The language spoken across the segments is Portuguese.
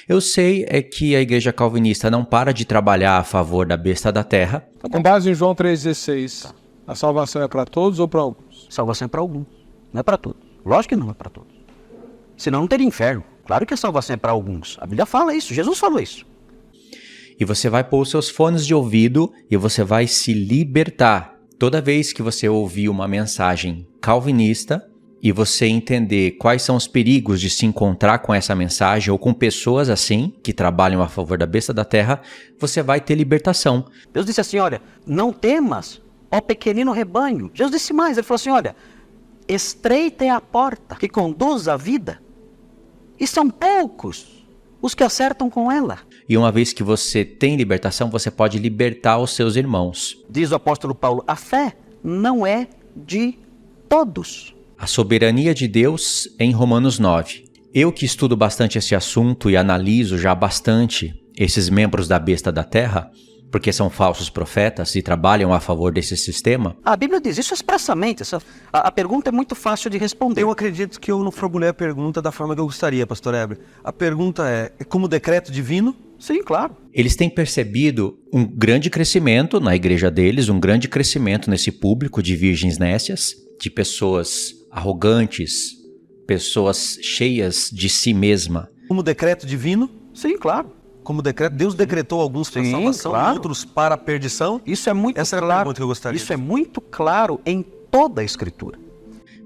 Eu sei que a igreja calvinista não para de trabalhar a favor da besta da terra. Com base em João 3,16, a salvação é para todos ou para alguns? Salvação é para algum, não é para todos. Lógico que não é para todos. Senão não teria inferno. Claro que a salvação é para alguns. A Bíblia fala isso, Jesus falou isso. E você vai pôr os seus fones de ouvido e você vai se libertar. Toda vez que você ouvir uma mensagem calvinista e você entender quais são os perigos de se encontrar com essa mensagem ou com pessoas assim, que trabalham a favor da besta da terra, você vai ter libertação. Deus disse assim, olha, não temas, ó pequenino rebanho. Jesus disse mais, ele falou assim, olha, estreita é a porta que conduz à vida, e são poucos os que acertam com ela. E uma vez que você tem libertação, você pode libertar os seus irmãos. Diz o apóstolo Paulo, a fé não é de todos. A soberania de Deus em Romanos 9. Eu que estudo bastante esse assunto e analiso já bastante esses membros da besta da terra, porque são falsos profetas e trabalham a favor desse sistema. A Bíblia diz isso expressamente. A pergunta é muito fácil de responder. Eu acredito que eu não formulei a pergunta da forma que eu gostaria, pastor Heber. A pergunta é como decreto divino? Sim, claro. Eles têm percebido um grande crescimento na igreja deles, um grande crescimento nesse público de virgens nécias, de pessoas arrogantes, pessoas cheias de si mesma. Como decreto divino? Sim, claro. Como decreto, Deus decretou alguns para a salvação, claro. outros para a perdição? Isso é muito Essa claro. é a pergunta que eu gostaria. Isso é muito claro em toda a Escritura.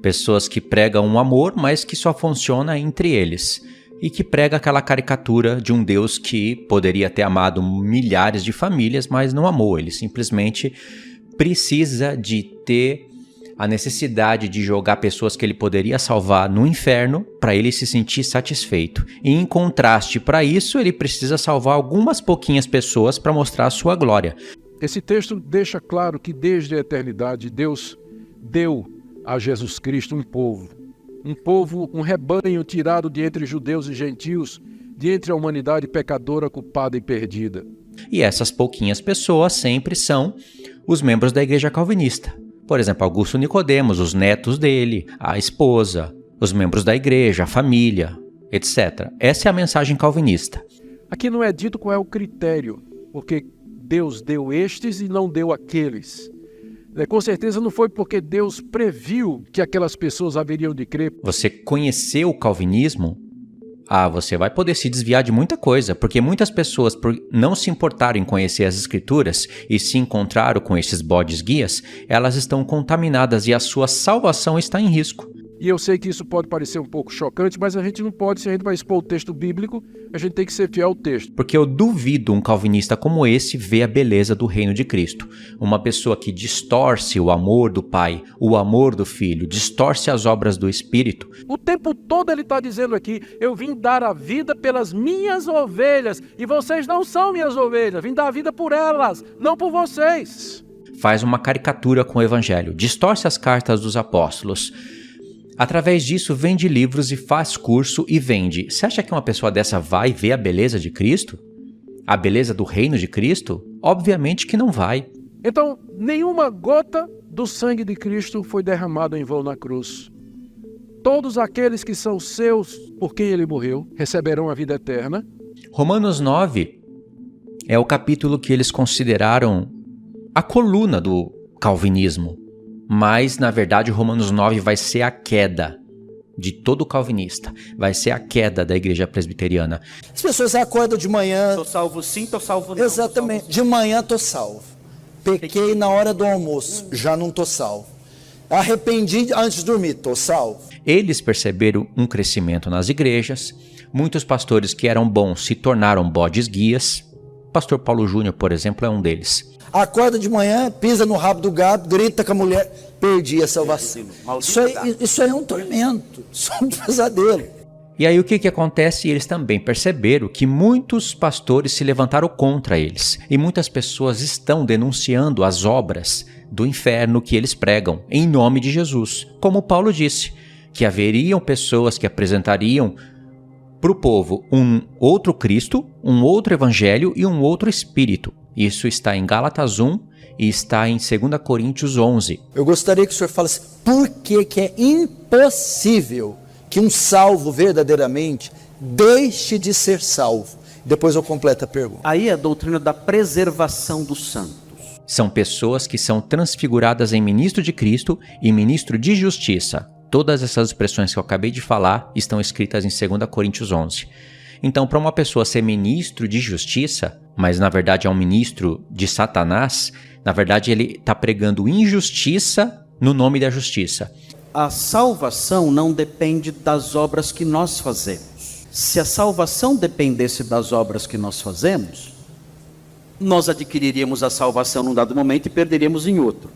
Pessoas que pregam um amor, mas que só funciona entre eles. E que prega aquela caricatura de um Deus que poderia ter amado milhares de famílias, mas não amou. Ele simplesmente precisa de ter a necessidade de jogar pessoas que ele poderia salvar no inferno para ele se sentir satisfeito. E em contraste para isso, ele precisa salvar algumas pouquinhas pessoas para mostrar a sua glória. Esse texto deixa claro que desde a eternidade Deus deu a Jesus Cristo um povo, um rebanho tirado de entre judeus e gentios, de entre a humanidade pecadora, culpada e perdida. E essas pouquinhas pessoas sempre são os membros da igreja calvinista. Por exemplo, Augusto Nicodemos, os netos dele, a esposa, os membros da igreja, a família, etc. Essa é a mensagem calvinista. Aqui não é dito qual é o critério, porque Deus deu estes e não deu aqueles. Com certeza não foi porque Deus previu que aquelas pessoas haveriam de crer. Você conheceu o calvinismo? Você vai poder se desviar de muita coisa, porque muitas pessoas, por não se importarem em conhecer as escrituras e se encontraram com esses bodes guias, elas estão contaminadas e a sua salvação está em risco. E eu sei que isso pode parecer um pouco chocante, mas a gente não pode, se a gente vai expor o texto bíblico, a gente tem que ser fiel ao texto. Porque eu duvido um calvinista como esse ver a beleza do reino de Cristo. Uma pessoa que distorce o amor do Pai, o amor do Filho, distorce as obras do Espírito. O tempo todo ele está dizendo aqui, eu vim dar a vida pelas minhas ovelhas, e vocês não são minhas ovelhas, vim dar a vida por elas, não por vocês. Faz uma caricatura com o Evangelho, distorce as cartas dos apóstolos. Através disso, vende livros e faz curso e vende. Você acha que uma pessoa dessa vai ver a beleza de Cristo? A beleza do reino de Cristo? Obviamente que não vai. Então, nenhuma gota do sangue de Cristo foi derramado em vão na cruz. Todos aqueles que são seus por quem ele morreu receberão a vida eterna. Romanos 9 é o capítulo que eles consideraram a coluna do calvinismo. Mas, na verdade, Romanos 9 vai ser a queda de todo calvinista. Vai ser a queda da igreja presbiteriana. As pessoas acordam de manhã... Tô salvo sim, tô salvo não. Exatamente. De manhã tô salvo. Pequei na hora do almoço, já não tô salvo. Arrependi antes de dormir, tô salvo. Eles perceberam um crescimento nas igrejas. Muitos pastores que eram bons se tornaram bodes guias. Pastor Paulo Júnior, por exemplo, é um deles. Acorda de manhã, pisa no rabo do gado, grita com a mulher, perdi a salvação. Isso aí é um tormento, isso é um pesadelo. E aí o que acontece? Eles também perceberam que muitos pastores se levantaram contra eles. E muitas pessoas estão denunciando as obras do inferno que eles pregam, em nome de Jesus. Como Paulo disse, que haveriam pessoas que apresentariam para o povo um outro Cristo, um outro Evangelho e um outro Espírito. Isso está em Gálatas 1 e está em 2 Coríntios 11. Eu gostaria que o senhor falasse por que é impossível que um salvo verdadeiramente deixe de ser salvo. Depois eu completo a pergunta. Aí é a doutrina da preservação dos santos. São pessoas que são transfiguradas em ministro de Cristo e ministro de justiça. Todas essas expressões que eu acabei de falar estão escritas em 2 Coríntios 11. Então, para uma pessoa ser ministro de justiça, mas na verdade é um ministro de Satanás, na verdade ele está pregando injustiça no nome da justiça. A salvação não depende das obras que nós fazemos. Se a salvação dependesse das obras que nós fazemos, nós adquiriríamos a salvação num dado momento e perderíamos em outro.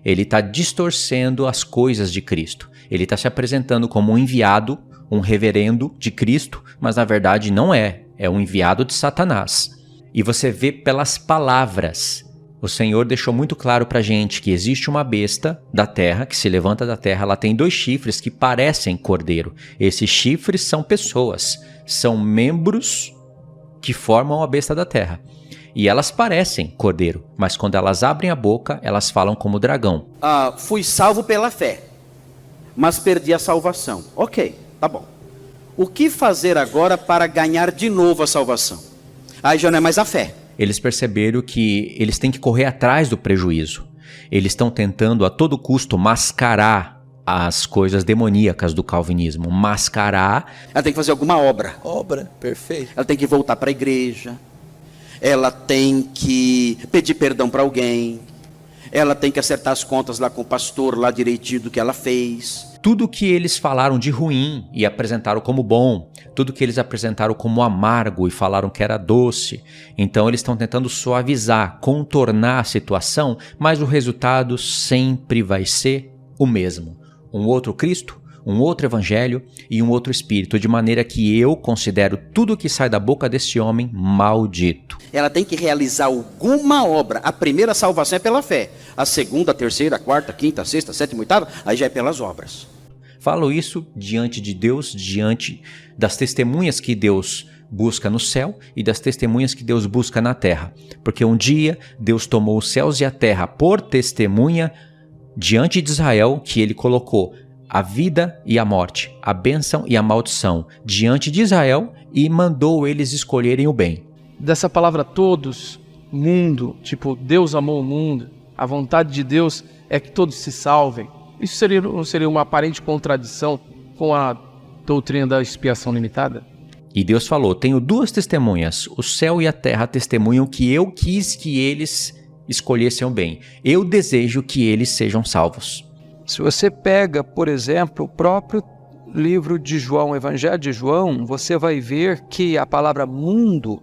Ele está distorcendo as coisas de Cristo. Ele está se apresentando como um enviado, um reverendo de Cristo, mas na verdade não é. É um enviado de Satanás. E você vê pelas palavras. O Senhor deixou muito claro para a gente que existe uma besta da terra, que se levanta da terra, ela tem 2 chifres que parecem cordeiro. Esses chifres são pessoas, são membros que formam a besta da terra. E elas parecem cordeiro, mas quando elas abrem a boca, elas falam como dragão. Fui salvo pela fé, mas perdi a salvação. Ok, tá bom. O que fazer agora para ganhar de novo a salvação? Aí já não é mais a fé. Eles perceberam que eles têm que correr atrás do prejuízo. Eles estão tentando a todo custo mascarar as coisas demoníacas do calvinismo. Mascarar. Ela tem que fazer alguma obra. Obra, perfeito. Ela tem que voltar para a igreja. Ela tem que pedir perdão para alguém. Ela tem que acertar as contas lá com o pastor, lá direitinho do que ela fez. Tudo que eles falaram de ruim e apresentaram como bom, tudo que eles apresentaram como amargo e falaram que era doce. Então eles estão tentando suavizar, contornar a situação, mas o resultado sempre vai ser o mesmo. Um outro Cristo, um outro evangelho e um outro espírito, de maneira que eu considero tudo que sai da boca desse homem maldito. Ela tem que realizar alguma obra. A primeira salvação é pela fé. A segunda, a terceira, a quarta, a quinta, a sexta, a sétima, a oitava, aí já é pelas obras. Falo isso diante de Deus, diante das testemunhas que Deus busca no céu e das testemunhas que Deus busca na terra. Porque um dia Deus tomou os céus e a terra por testemunha diante de Israel, que ele colocou a vida e a morte, a bênção e a maldição diante de Israel e mandou eles escolherem o bem. Dessa palavra todos, mundo, tipo Deus amou o mundo, a vontade de Deus é que todos se salvem. Isso não seria uma aparente contradição com a doutrina da expiação limitada? E Deus falou, tenho 2 testemunhas, o céu e a terra testemunham que eu quis que eles escolhessem o bem. Eu desejo que eles sejam salvos. Se você pega, por exemplo, o próprio livro de João, o Evangelho de João, você vai ver que a palavra mundo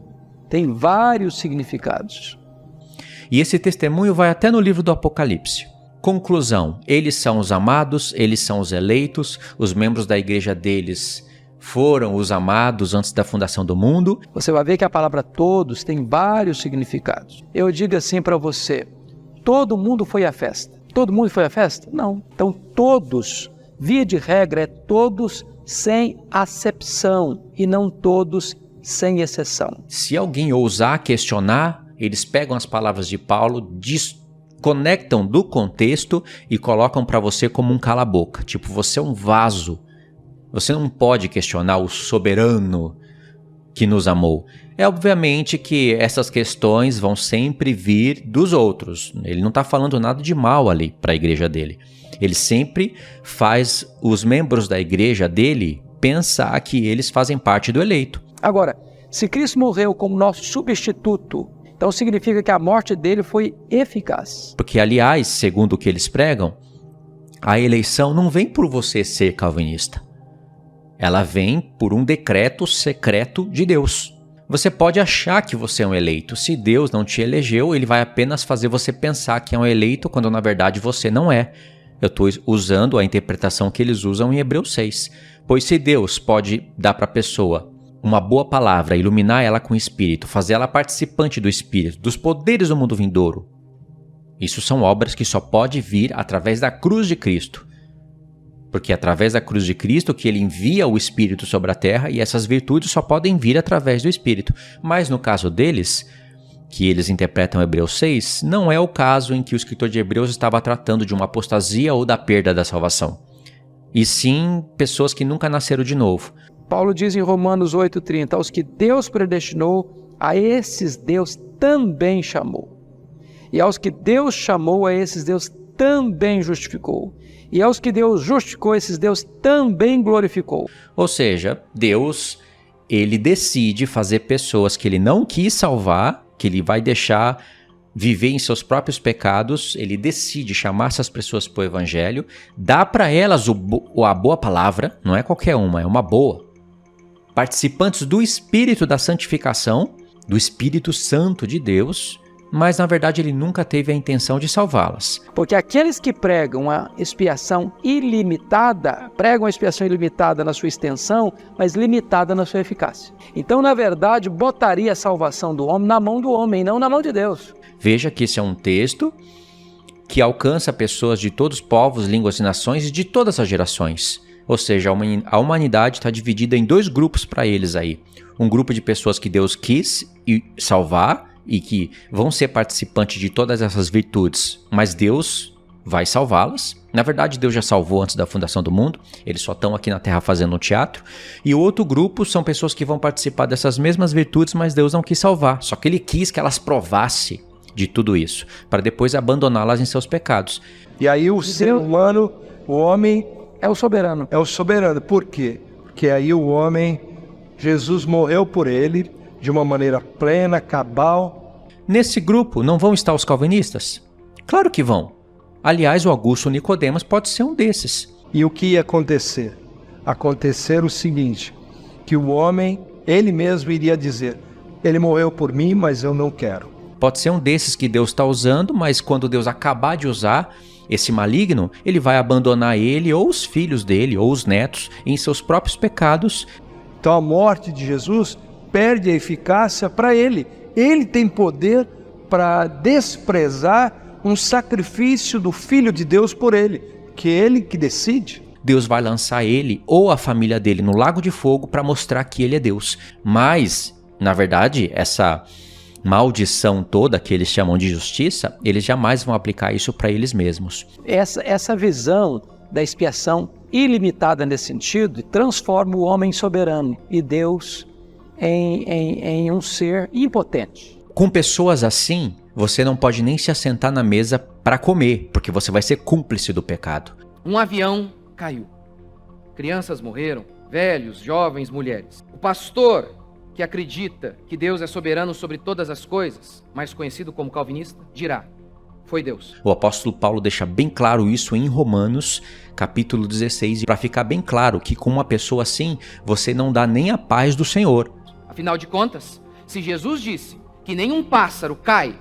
tem vários significados. E esse testemunho vai até no livro do Apocalipse. Conclusão, eles são os amados, eles são os eleitos, os membros da igreja deles foram os amados antes da fundação do mundo. Você vai ver que a palavra todos tem vários significados. Eu digo assim para você, todo mundo foi à festa. Todo mundo foi à festa? Não. Então todos, via de regra, é todos sem acepção e não todos sem exceção. Se alguém ousar questionar, eles pegam as palavras de Paulo, desconectam do contexto e colocam para você como um cala-boca. Tipo, você é um vaso. Você não pode questionar o soberano que nos amou. É obviamente que essas questões vão sempre vir dos outros. Ele não está falando nada de mal ali para a igreja dele. Ele sempre faz os membros da igreja dele pensar que eles fazem parte do eleito. Agora, se Cristo morreu como nosso substituto, então significa que a morte dele foi eficaz. Porque, aliás, segundo o que eles pregam, a eleição não vem por você ser calvinista. Ela vem por um decreto secreto de Deus. Você pode achar que você é um eleito. Se Deus não te elegeu, ele vai apenas fazer você pensar que é um eleito, quando na verdade você não é. Eu estou usando a interpretação que eles usam em Hebreus 6. Pois se Deus pode dar para a pessoa uma boa palavra, iluminar ela com o Espírito, fazer ela participante do Espírito, dos poderes do mundo vindouro, isso são obras que só pode vir através da cruz de Cristo. Porque é através da cruz de Cristo que ele envia o Espírito sobre a terra e essas virtudes só podem vir através do Espírito. Mas no caso deles, que eles interpretam Hebreus 6, não é o caso em que o escritor de Hebreus estava tratando de uma apostasia ou da perda da salvação. E sim pessoas que nunca nasceram de novo. Paulo diz em Romanos 8,30, aos que Deus predestinou, a esses Deus também chamou. E aos que Deus chamou, a esses Deus também justificou. E aos que Deus justificou, esses Deus também glorificou. Ou seja, Deus, ele decide fazer pessoas que ele não quis salvar, que ele vai deixar viver em seus próprios pecados, ele decide chamar essas pessoas para o evangelho, dá para elas a boa palavra, não é qualquer uma, é uma boa. Participantes do Espírito da santificação, do Espírito Santo de Deus, mas na verdade ele nunca teve a intenção de salvá-las. Porque aqueles que pregam a expiação ilimitada, pregam a expiação ilimitada na sua extensão, mas limitada na sua eficácia. Então, na verdade, botaria a salvação do homem na mão do homem, não na mão de Deus. Veja que esse é um texto que alcança pessoas de todos os povos, línguas e nações e de todas as gerações. Ou seja, a humanidade está dividida em dois grupos para eles aí. Um grupo de pessoas que Deus quis salvar e que vão ser participantes de todas essas virtudes, mas Deus vai salvá-las. Na verdade, Deus já salvou antes da fundação do mundo, eles só estão aqui na Terra fazendo um teatro. E o outro grupo são pessoas que vão participar dessas mesmas virtudes, mas Deus não quis salvar, só que Ele quis que elas provassem de tudo isso, para depois abandoná-las em seus pecados. E aí o ser humano, o homem... É o soberano. É o soberano. Por quê? Porque aí o homem, Jesus morreu por ele de uma maneira plena, cabal. Nesse grupo não vão estar os calvinistas? Claro que vão. Aliás, o Augusto Nicodemos pode ser um desses. E o que ia acontecer? Acontecer o seguinte, que o homem, ele mesmo iria dizer, ele morreu por mim, mas eu não quero. Pode ser um desses que Deus está usando, mas quando Deus acabar de usar esse maligno, ele vai abandonar ele ou os filhos dele ou os netos em seus próprios pecados. Então a morte de Jesus perde a eficácia para ele. Ele tem poder para desprezar um sacrifício do Filho de Deus por ele, que é ele que decide. Deus vai lançar ele ou a família dele no lago de fogo para mostrar que ele é Deus. Mas, na verdade, essa maldição toda que eles chamam de justiça, eles jamais vão aplicar isso para eles mesmos. Essa visão da expiação ilimitada nesse sentido transforma o homem soberano e Deus em um ser impotente. Com pessoas assim, você não pode nem se assentar na mesa para comer, porque você vai ser cúmplice do pecado. Um avião caiu. Crianças morreram, velhos, jovens, mulheres. O pastor que acredita que Deus é soberano sobre todas as coisas, mais conhecido como calvinista, dirá, foi Deus. O apóstolo Paulo deixa bem claro isso em Romanos, capítulo 16, para ficar bem claro que com uma pessoa assim, você não dá nem a paz do Senhor. Afinal de contas, se Jesus disse que nenhum pássaro cai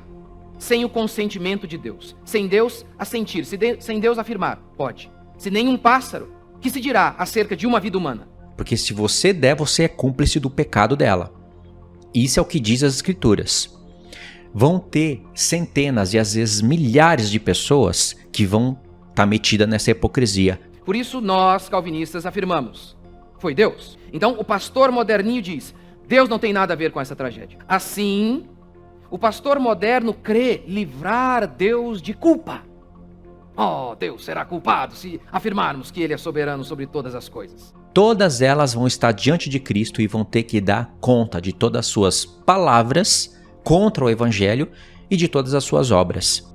sem o consentimento de Deus, sem Deus assentir, sem Deus afirmar, pode. Se nenhum pássaro, que se dirá acerca de uma vida humana? Porque se você der, você é cúmplice do pecado dela. Isso é o que diz as Escrituras. Vão ter centenas e às vezes milhares de pessoas que vão estar metidas nessa hipocrisia. Por isso nós, calvinistas, afirmamos, foi Deus. Então o pastor moderninho diz, Deus não tem nada a ver com essa tragédia. Assim, o pastor moderno crê livrar Deus de culpa. Oh, Deus será culpado se afirmarmos que Ele é soberano sobre todas as coisas. Todas elas vão estar diante de Cristo e vão ter que dar conta de todas as suas palavras contra o Evangelho e de todas as suas obras.